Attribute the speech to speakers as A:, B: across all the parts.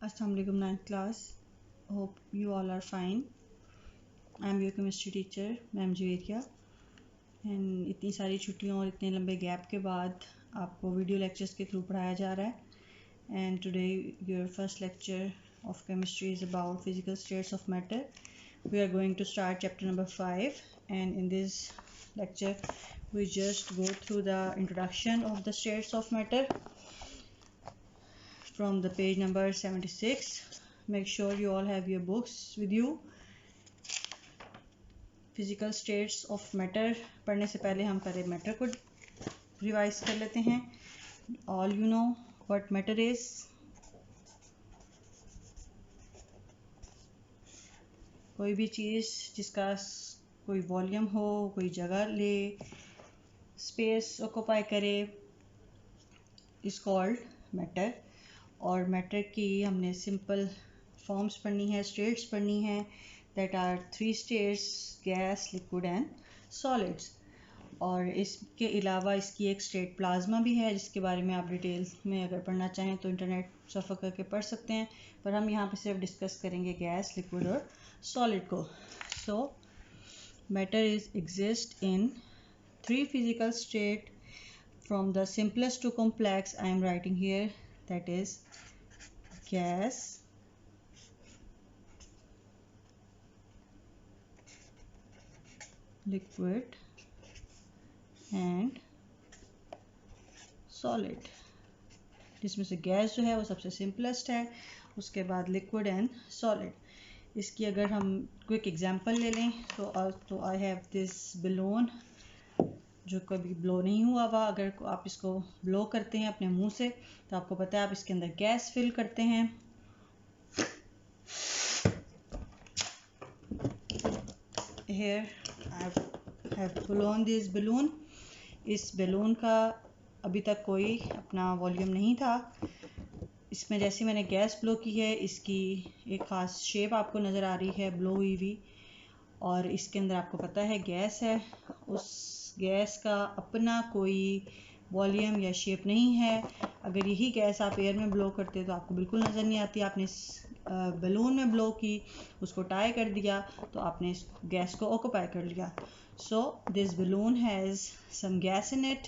A: Assalamualaikum 9th class. Hope you all are fine. I am your chemistry teacher, ma'am Javeria. And इतनी सारी छुट्टियों और इतने लंबे गैप के बाद आपको वीडियो लेक्चर्स के थ्रू पढ़ाया जा रहा है. And today your first lecture of chemistry is about physical states of matter. We are going to start chapter number 5, and in this lecture we just go through the introduction of the states of matter from the page number 76. Make sure you all have your books with you. Physical states of matter पढ़ने से पहले हम पहले matter को revise कर लेते हैं. All you know what matter is. कोई भी चीज़ जिसका कोई वॉल्यूम हो, कोई जगह ले, स्पेस ऑक्यूपाई करे, इज कॉल्ड मैटर. और मैटर की हमने सिंपल फॉर्म्स पढ़नी है, स्टेट्स पढ़नी है. That are 3 states: gas, liquid and solids. और इसके अलावा इसकी एक स्टेट प्लाज्मा भी है, जिसके बारे में आप डिटेल्स में अगर पढ़ना चाहें तो इंटरनेट सफ़र करके पढ़ सकते हैं. पर हम यहाँ पे सिर्फ डिस्कस करेंगे गैस, लिक्विड और सॉलिड को. सो matter is exist in 3 physical state from the simplest to complex. I am writing here, that is gas, liquid and solid. जिसमें से गैस जो है वो सबसे सिंपलेस्ट है, उसके बाद लिक्विड एंड सॉलिड. इसकी अगर हम क्विक एग्जांपल ले लें तो आई हैव दिस बलून जो कभी ब्लो नहीं हुआ हुआ. अगर आप इसको ब्लो करते हैं अपने मुंह से तो आपको पता है आप इसके अंदर गैस फिल करते हैं. Here I have blown this balloon. इस बैलून का अभी तक कोई अपना वॉल्यूम नहीं था. इसमें जैसे मैंने गैस ब्लो की है, इसकी एक ख़ास शेप आपको नज़र आ रही है ब्लो हुई हुई. और इसके अंदर आपको पता है गैस है. उस गैस का अपना कोई वॉल्यूम या शेप नहीं है. अगर यही गैस आप एयर में ब्लो करते तो आपको बिल्कुल नज़र नहीं आती. आपने बैलून में ब्लो की, उसको टाई कर दिया तो आपने इस गैस को ऑक्यूपाई कर लिया. So this balloon has some gas in it,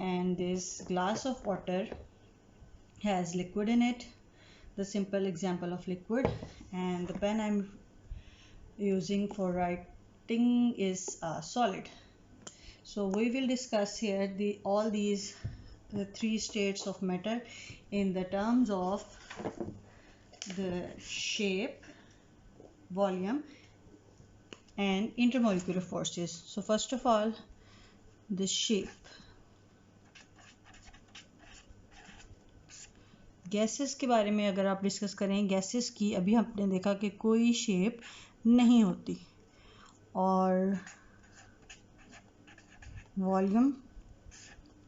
A: and this glass of water has liquid in it, the simple example of liquid. And the pen I'm using for writing is solid. So we will discuss here all these 3 states of matter in the terms of the shape, volume and intermolecular forces. So first of all, the shape. Gases के बारे में अगर आप discuss करें, gases की अभी हमने देखा कि कोई शेप नहीं होती. और वॉल्यूम,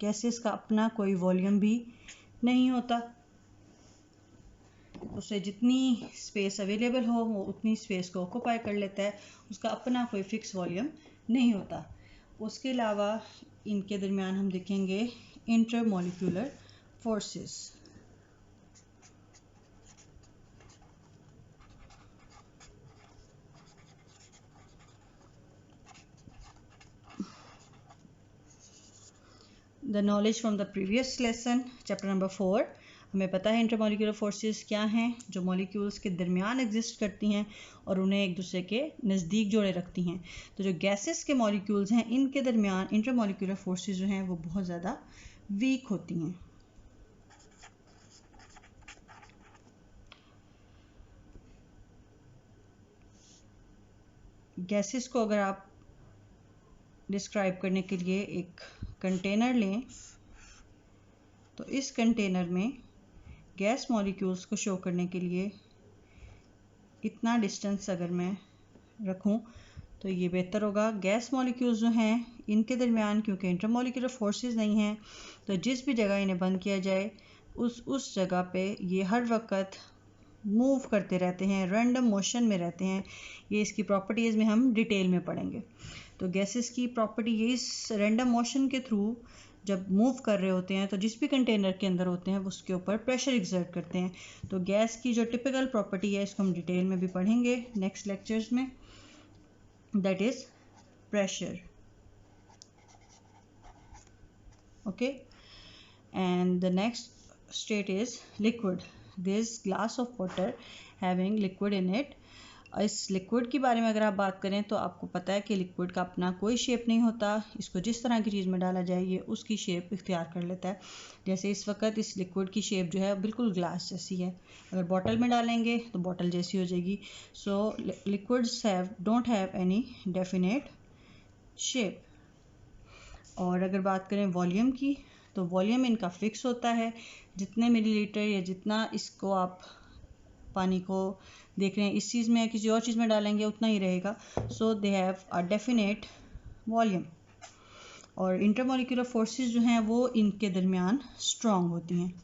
A: गैसेस का अपना कोई वॉल्यूम भी नहीं होता. उसे जितनी स्पेस अवेलेबल हो वो उतनी स्पेस को ऑक्यूपाई कर लेता है. उसका अपना कोई फिक्स वॉल्यूम नहीं होता. उसके अलावा इनके दरमियान हम देखेंगे intermolecular forces. The knowledge from the previous lesson, chapter number 4, हमें पता है इंटरमॉलिक्यूलर फोर्सेस क्या हैं, जो मॉलिक्यूल्स के दरमियान एग्जिस्ट करती हैं और उन्हें एक दूसरे के नज़दीक जोड़े रखती हैं. तो जो गैसेस के मॉलिक्यूल्स हैं, इनके दरमियान इंटरमॉलिक्यूलर फोर्सेस जो हैं वो बहुत ज़्यादा वीक होती हैं. गैसेस को अगर आप डिस्क्राइब करने के लिए एक कंटेनर लें तो इस कंटेनर में गैस मॉलिक्यूल्स को शो करने के लिए इतना डिस्टेंस अगर मैं रखूं तो ये बेहतर होगा. गैस मॉलिक्यूल्स जो हैं इनके दरमियान क्योंकि इंटरमॉलिक्यूलर फोर्सेस नहीं हैं, तो जिस भी जगह इन्हें बंद किया जाए उस जगह पे ये हर वक्त मूव करते रहते हैं, रैंडम मोशन में रहते हैं. ये इसकी प्रॉपर्टीज़ में हम डिटेल में पढ़ेंगे. तो गैसेस की प्रॉपर्टी ये इस रैंडम मोशन के थ्रू जब मूव कर रहे होते हैं तो जिस भी कंटेनर के अंदर होते हैं उसके ऊपर प्रेशर एक्सर्ट करते हैं। तो गैस की जो टिपिकल प्रॉपर्टी है इसको हम डिटेल में भी पढ़ेंगे नेक्स्ट लेक्चर्स में, that is pressure. Okay, and the next state is liquid. This glass of water having liquid in it. इस लिक्विड के बारे में अगर आप बात करें तो आपको पता है कि लिक्विड का अपना कोई शेप नहीं होता, इसको जिस तरह की चीज़ में डाला जाए ये उसकी शेप इख्तियार कर लेता है। जैसे इस वक्त इस लिक्विड की शेप जो है बिल्कुल ग्लास जैसी है, अगर बॉटल में डालेंगे तो बॉटल जैसी हो जाएगी। So liquids don't have any definite shape. और अगर बात करें वॉल्यूम की तो वॉल्यूम इनका फिक्स होता है, जितने मिलीलीटर या जितना इसको आप पानी को देख रहे हैं इस चीज़ में या किसी और चीज़ में डालेंगे उतना ही रहेगा। So they have a definite volume. और इंटरमोलिकुलर फोर्सेस जो हैं वो इनके दरमियान स्ट्रॉन्ग होती हैं।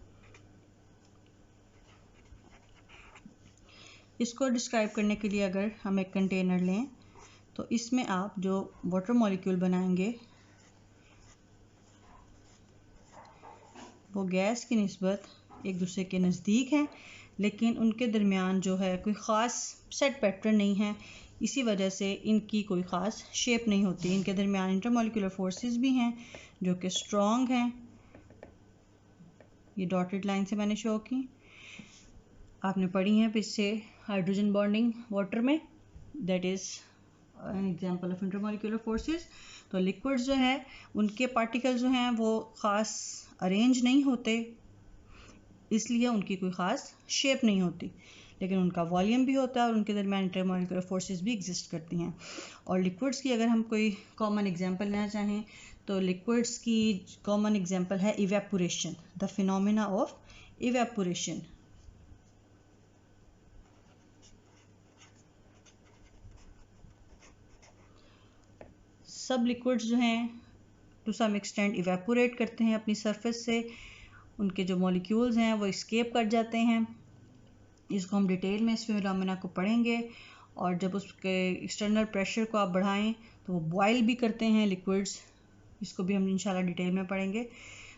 A: इसको डिस्क्राइब करने के लिए अगर हम एक कंटेनर लें तो इसमें आप जो वाटर मॉलिक्यूल बनाएंगे वो गैस की निस्बत एक दूसरे के नज़दीक हैं, लेकिन उनके दरमियान जो है कोई ख़ास सेट पैटर्न नहीं है, इसी वजह से इनकी कोई ख़ास शेप नहीं होती। इनके दरमियान इंटरमोलिकुलर फोर्सेस भी हैं जो कि स्ट्रॉन्ग हैं। ये डॉटेड लाइन से मैंने शो की, आपने पढ़ी हैं पीछे हाइड्रोजन बॉन्डिंग वाटर में, that is an example of intermolecular forces. तो लिक्विड्स जो है उनके पार्टिकल जो हैं वो ख़ास अरेंज नहीं होते, इसलिए उनकी कोई ख़ास शेप नहीं होती, लेकिन उनका वॉल्यूम भी होता है और उनके दरमियान इंटरमोलिकुलर फोर्सेस भी एग्जिस्ट करती हैं। और लिक्विड्स की अगर हम कोई कॉमन एग्जांपल लेना चाहें तो लिक्विड्स की कॉमन एग्जांपल है evaporation, the phenomena of evaporation. सब लिक्विड्स जो हैं टू सम एक्सटेंट इवेपोरेट करते हैं अपनी सरफेस से, उनके जो मॉलिक्यूल्स हैं वो एस्केप कर जाते हैं। इसको हम डिटेल में इस फिनोमेना को पढ़ेंगे। और जब उसके एक्सटर्नल प्रेशर को आप बढ़ाएं तो वो बॉयल भी करते हैं लिक्विड्स, इसको भी हम इंशाल्लाह डिटेल में पढ़ेंगे।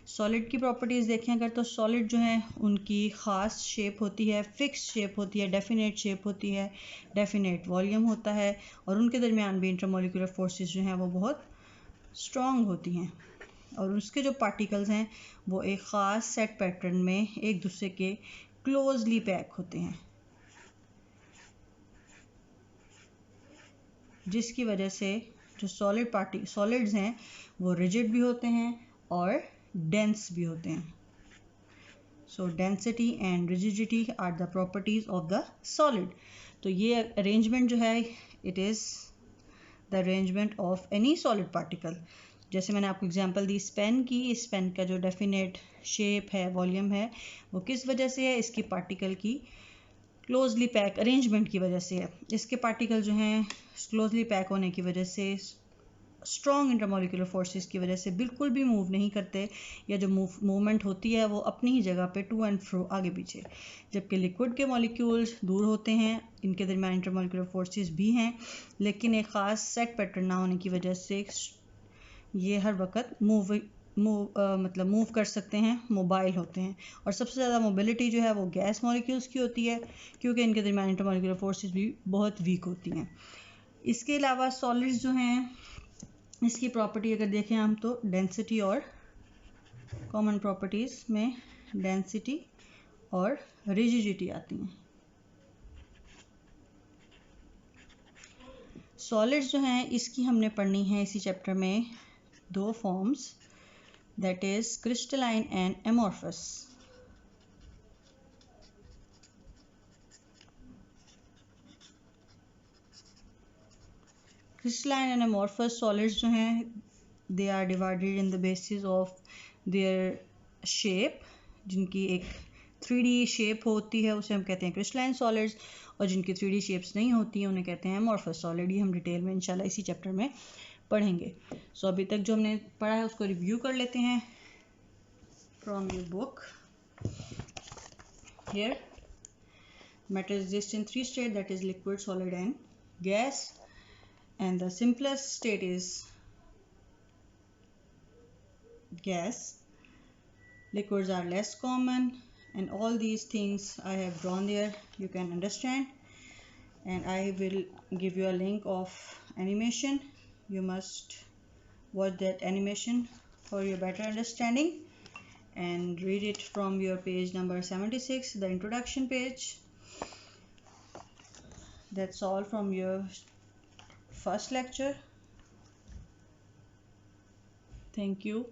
A: सॉलिड की प्रॉपर्टीज़ देखें अगर तो सॉलिड जो हैं उनकी ख़ास शेप होती है, फिक्स शेप होती है, डेफिनेट शेप होती है, डेफिनेट वॉल्यूम होता है और उनके दरमियान भी इंटरमोलिकुलर फोर्सेस जो हैं वो बहुत स्ट्रॉन्ग होती हैं। और उसके जो पार्टिकल्स हैं वो एक ख़ास सेट पैटर्न में एक दूसरे के क्लोजली पैक होते हैं, जिसकी वजह से जो सॉलिड्स हैं वो रिजिड भी होते हैं और डेंस भी होते हैं। So density and rigidity are the properties of the solid. तो ये अरेंजमेंट जो है it is the arrangement of any solid particle. जैसे मैंने आपको एग्जांपल दी इस पेन की, इस पेन का जो डेफिनेट शेप है, वॉल्यूम है, वो किस वजह से है? इसकी पार्टिकल की क्लोजली पैक अरेंजमेंट की वजह से है। इसके पार्टिकल जो हैं क्लोजली पैक होने की वजह से, स्ट्रॉन्ग इंटरमोलिकुलर फोर्सेस की वजह से बिल्कुल भी मूव नहीं करते, या जो मूवमेंट होती है वो अपनी ही जगह पे टू एंड फ्रो आगे पीछे। जबकि लिक्विड के मॉलिक्यूल्स दूर होते हैं, इनके दरमियान इंटरमोलिकुलर फोर्सेस भी हैं, लेकिन एक ख़ास सेट पैटर्न ना होने की वजह से ये हर वक्त मूव कर सकते हैं, मोबाइल होते हैं। और सबसे ज़्यादा मोबिलिटी जो है वो गैस मॉलिक्यूल्स की होती है, क्योंकि इनके दरमियान इंटरमोलिकुलर फोर्सेस भी बहुत वीक होती हैं। इसके अलावा सॉलिड्स जो हैं इसकी प्रॉपर्टी अगर देखें हम तो डेंसिटी और कॉमन प्रॉपर्टीज़ में डेंसिटी और रिजिडिटी आती हैं। सॉलिड्स जो हैं इसकी हमने पढ़नी है इसी चैप्टर में दो forms, that is crystalline and amorphous. Crystalline and amorphous solids जो हैं they are divided in the basis of their shape, जिनकी एक 3D शेप होती है उसे हम कहते हैं crystalline solids, और जिनकी 3D शेप्स नहीं होती हैं उन्हें कहते हैं amorphous solid। ये हम डिटेल में इंशाल्लाह इसी चैप्टर में पढ़ेंगे। सो अभी तक जो हमने पढ़ा है उसको रिव्यू कर लेते हैं from your book. Here matter exists in three states, that is liquid, solid and gas, and the simplest state is gas. Liquids are less common, and all these things I have drawn there, you can understand. And I will give you a link of animation. You must watch that animation for your better understanding, and read it from your page number 76, the introduction page. That's all from your first lecture. Thank you.